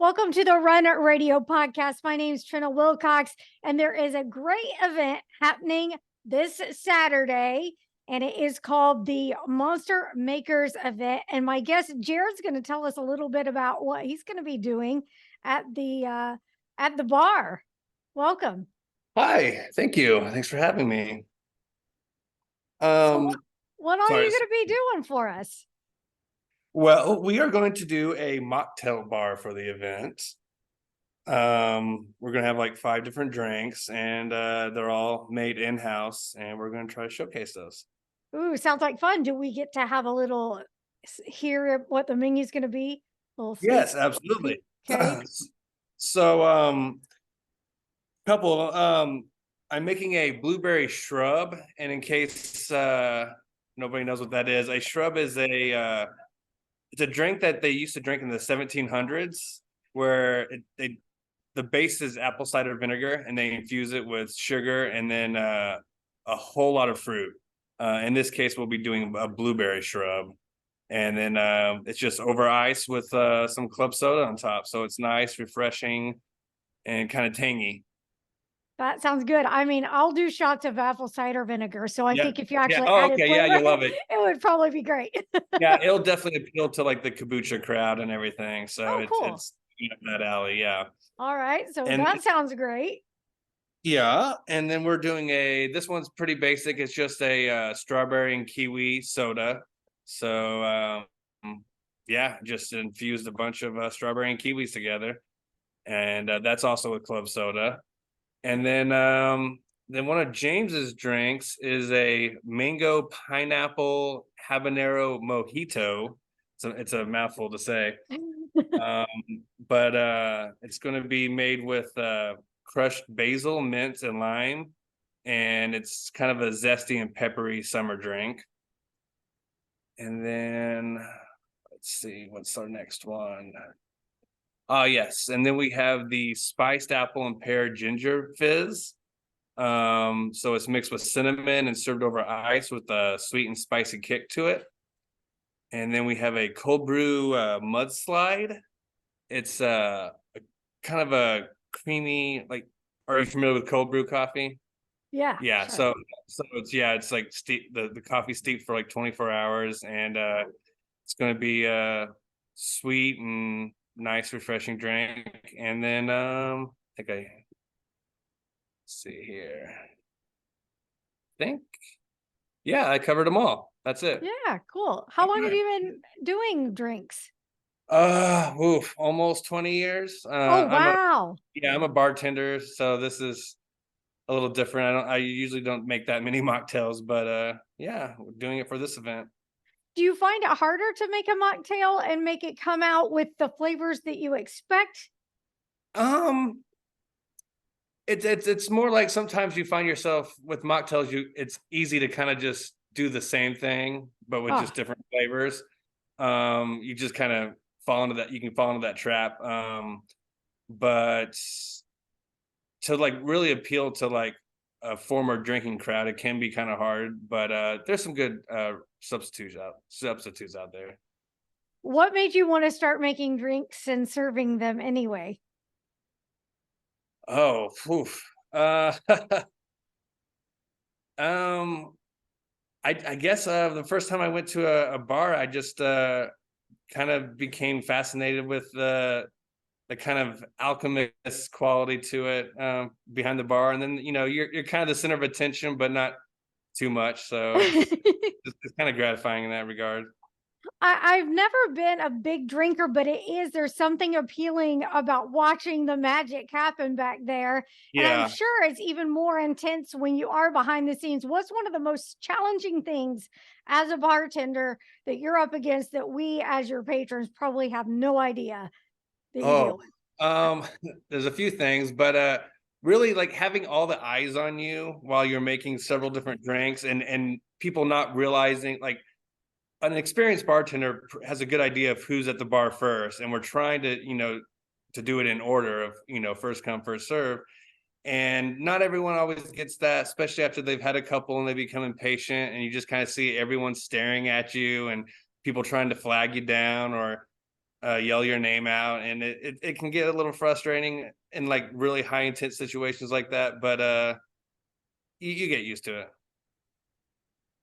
Welcome to the Run Radio podcast. My name is Trina Wilcox, and there is a great event happening this Saturday, and it is called the Monster Makers event. And my guest Jared's going to tell us a little bit about what he's going to be doing at the bar. Welcome. Hi, thank you. Thanks for having me. So what are Sorry. you going to be doing for us? Well, we are going to do a mocktail bar for the event. We're gonna have like 5 different drinks, and they're all made in-house, and we're gonna try to showcase those. Ooh, sounds like fun. Do we get to have a little hear what the menu's going to be? Yes, absolutely. Okay. So, couple. I'm making a blueberry shrub, and in case nobody knows what that is, a shrub is it's a drink that they used to drink in the 1700s, where the base is apple cider vinegar, and they infuse it with sugar and then a whole lot of fruit. In this case, we'll be doing a blueberry shrub, and then it's just over ice with some club soda on top. So it's nice, refreshing, and kind of tangy. That sounds good. I mean, I'll do shots of apple cider vinegar. So I think if you actually added flavor, you'll love it. It would probably be great. Yeah, it'll definitely appeal to like the kombucha crowd and everything. So cool. it's up that alley, yeah. All right. So that sounds great. Yeah, and then we're doing this one's pretty basic. It's just a strawberry and kiwi soda. So yeah, just infused a bunch of strawberry and kiwis together, and that's also with club soda. And then one of James's drinks is a mango pineapple habanero mojito. So it's a mouthful to say. But it's going to be made with crushed basil, mint, and lime, and it's kind of a zesty and peppery summer drink. And then let's see, what's our next one? Yes, and then we have the spiced apple and pear ginger fizz. So it's mixed with cinnamon and served over ice with a sweet and spicy kick to it. And then we have a cold brew mudslide. It's kind of a creamy, like, are you familiar with cold brew coffee? Yeah. Yeah. Sure. So it's like the coffee steeped for like 24 hours, and it's going to be sweet and nice, refreshing drink. And then let's see here. Yeah, I covered them all. That's it. Yeah, cool. How long have you been doing drinks? Almost 20 years. Oh, wow. I'm a bartender, so this is a little different. I usually don't make that many mocktails, but yeah, we're doing it for this event. Do you find it harder to make a mocktail and make it come out with the flavors that you expect? It's more like sometimes you find yourself with mocktails, it's easy to kind of just do the same thing, but with just different flavors. You just kind of you can fall into that trap. But to like really appeal to like a former drinking crowd, it can be kind of hard, but there's some good substitutes out there. What made you want to start making drinks and serving them anyway? Oh, oof. I guess the first time I went to a bar, I just kind of became fascinated with the kind of alchemist quality to it behind the bar, and then you're kind of the center of attention, but not too much. So it's kind of gratifying in that regard. I've never been a big drinker, but there's something appealing about watching the magic happen back there. And I'm sure it's even more intense when you are behind the scenes. What's one of the most challenging things as a bartender that you're up against that we as your patrons probably have no idea that you deal with? There's a few things, but really like having all the eyes on you while you're making several different drinks, and people not realizing, like, an experienced bartender has a good idea of who's at the bar first, and we're trying to do it in order of first come first serve, and not everyone always gets that, especially after they've had a couple and they become impatient, and you just kind of see everyone staring at you and people trying to flag you down, or yell your name out, and it can get a little frustrating in like really high intense situations like that, but you get used to it.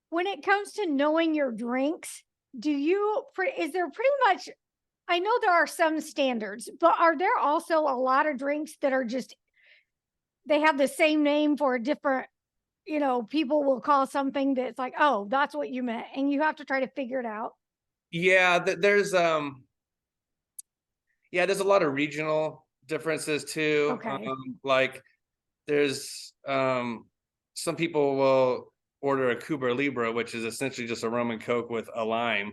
When it comes to knowing your drinks, is there pretty much, I know there are some standards, but are there also a lot of drinks that are just, they have the same name for a different, people will call something that's like, oh, that's what you meant. And you have to try to figure it out. Yeah, there's a lot of regional differences too. Okay. Like there's some people will order a Cuba Libre, which is essentially just a rum and coke with a lime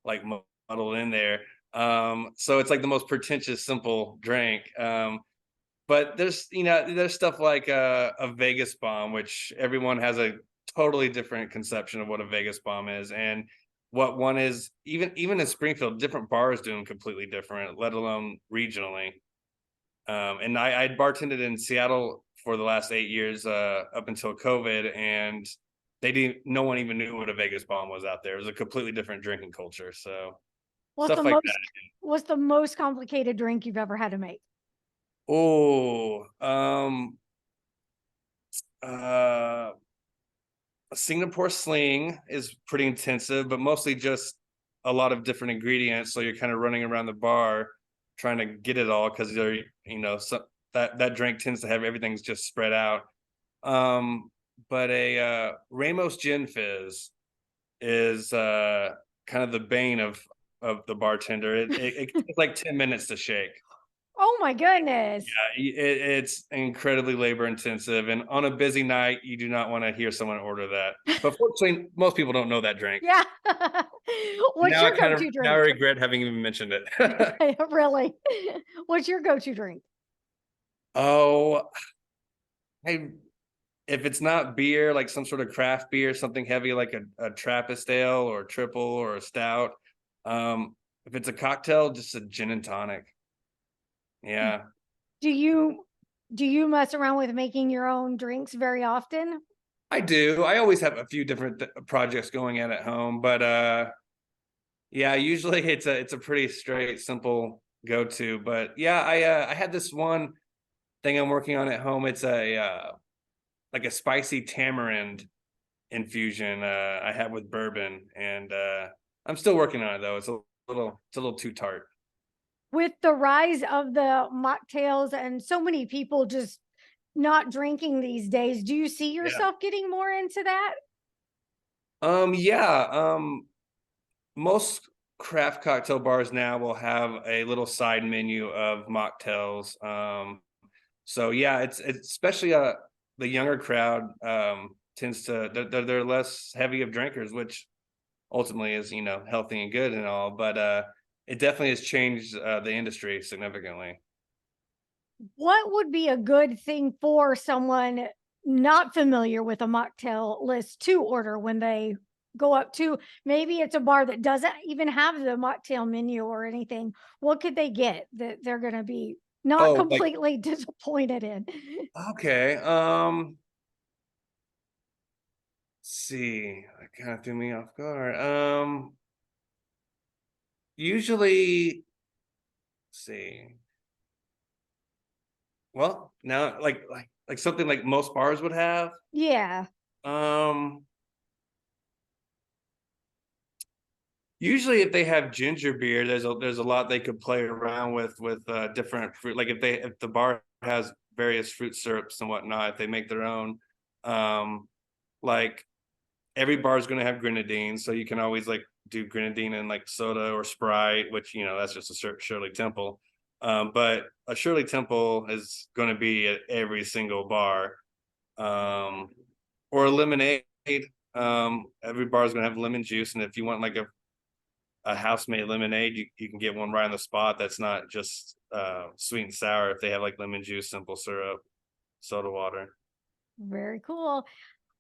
like muddled in there. So it's like the most pretentious simple drink. But there's stuff like a Vegas bomb, which everyone has a totally different conception of what a Vegas bomb is, and what one is. Even in Springfield, different bars do them completely different, let alone regionally. And I bartended in Seattle for the last 8 years, up until COVID, and no one even knew what a Vegas bomb was out there. It was a completely different drinking culture. So What's the stuff like most what's the most complicated drink you've ever had to make? that. Oh, uh, a Singapore sling is pretty intensive, but mostly just a lot of different ingredients. So you're kind of running around the bar trying to get it all because they're, that drink tends to have everything's just spread out. But a Ramos Gin Fizz is kind of the bane of the bartender. It takes like 10 minutes to shake. Oh my goodness. It's incredibly labor intensive, and on a busy night, you do not want to hear someone order that. But fortunately, most people don't know that drink. Yeah. What's your go-to Now I drink? regret having even mentioned it. Really? What's your go-to drink? Oh, I if it's not beer, like some sort of craft beer, something heavy like a Trappist ale or a triple or a stout. If it's a cocktail, just a gin and tonic. Yeah, Do you do you mess around with making your own drinks very often? I do. I always have a few different projects going at home, but yeah, usually it's a pretty straight, simple go-to. But yeah, I had this one thing I'm working on at home. It's a like a spicy tamarind infusion I have with bourbon, and I'm still working on it though. It's a little too tart. With the rise of the mocktails and so many people just not drinking these days, do you see Yeah. yourself getting more into that? Yeah. Most craft cocktail bars now will have a little side menu of mocktails. So yeah, it's especially the younger crowd tends to they're less heavy of drinkers, which ultimately is healthy and good and all, but it definitely has changed the industry significantly. What would be a good thing for someone not familiar with a mocktail list to order when they go up to, maybe it's a bar that doesn't even have the mocktail menu or anything? What could they get that they're going to be not Oh, like completely disappointed in? okay. See, that kind of threw me off guard. Usually, see. Well, now like something like most bars would have. Yeah. Um, Usually if they have ginger beer, there's a lot they could play around with different fruit. Like if the bar has various fruit syrups and whatnot, if they make their own, like every bar is going to have grenadine, so you can always like do grenadine and like soda or Sprite, which that's just a Shirley Temple. But a Shirley Temple is going to be at every single bar, um, or a lemonade. Every bar is going to have lemon juice, and if you want like a house made lemonade, you can get one right on the spot. That's not just sweet and sour. If they have like lemon juice, simple syrup, soda water. Very cool.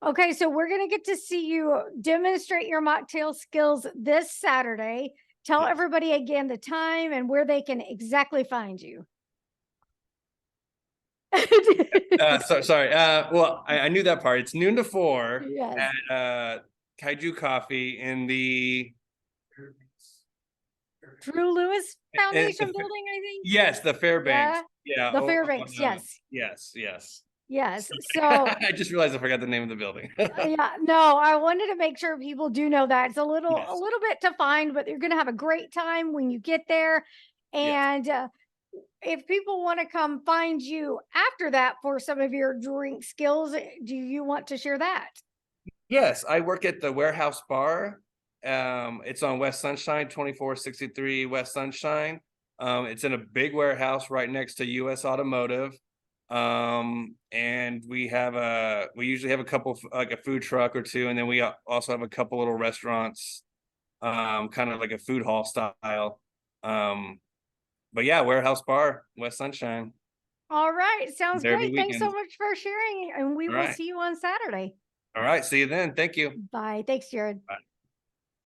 Okay, so we're going to get to see you demonstrate your mocktail skills this Saturday. Tell Yeah. everybody again the time and where they can exactly find you. Sorry. Well, I knew that part. It's noon to 4 Yes. at Kaiju Coffee in the Drew Lewis Foundation building, I think. Yes, the Fairbanks. Yeah. Yeah. The Fairbanks. Yes. Yes. Yes. Yes. So I just realized I forgot the name of the building. yeah, no, I wanted to make sure people do know that it's a Yes. little bit to find, but you're going to have a great time when you get there. Yes. And if people want to come find you after that for some of your drink skills, do you want to share that? Yes, I work at the Warehouse Bar. It's on West Sunshine, 2463 West Sunshine. It's in a big warehouse right next to US Automotive. And we usually have a couple, like a food truck or two, and then we also have a couple little restaurants, kind of like a food hall style. But yeah, Warehouse Bar, West Sunshine. All right. Sounds There every great. Thanks so weekend. much for sharing. And we All will right. see you on Saturday. All right. See you then. Thank you. Bye. Thanks, Jared. Bye.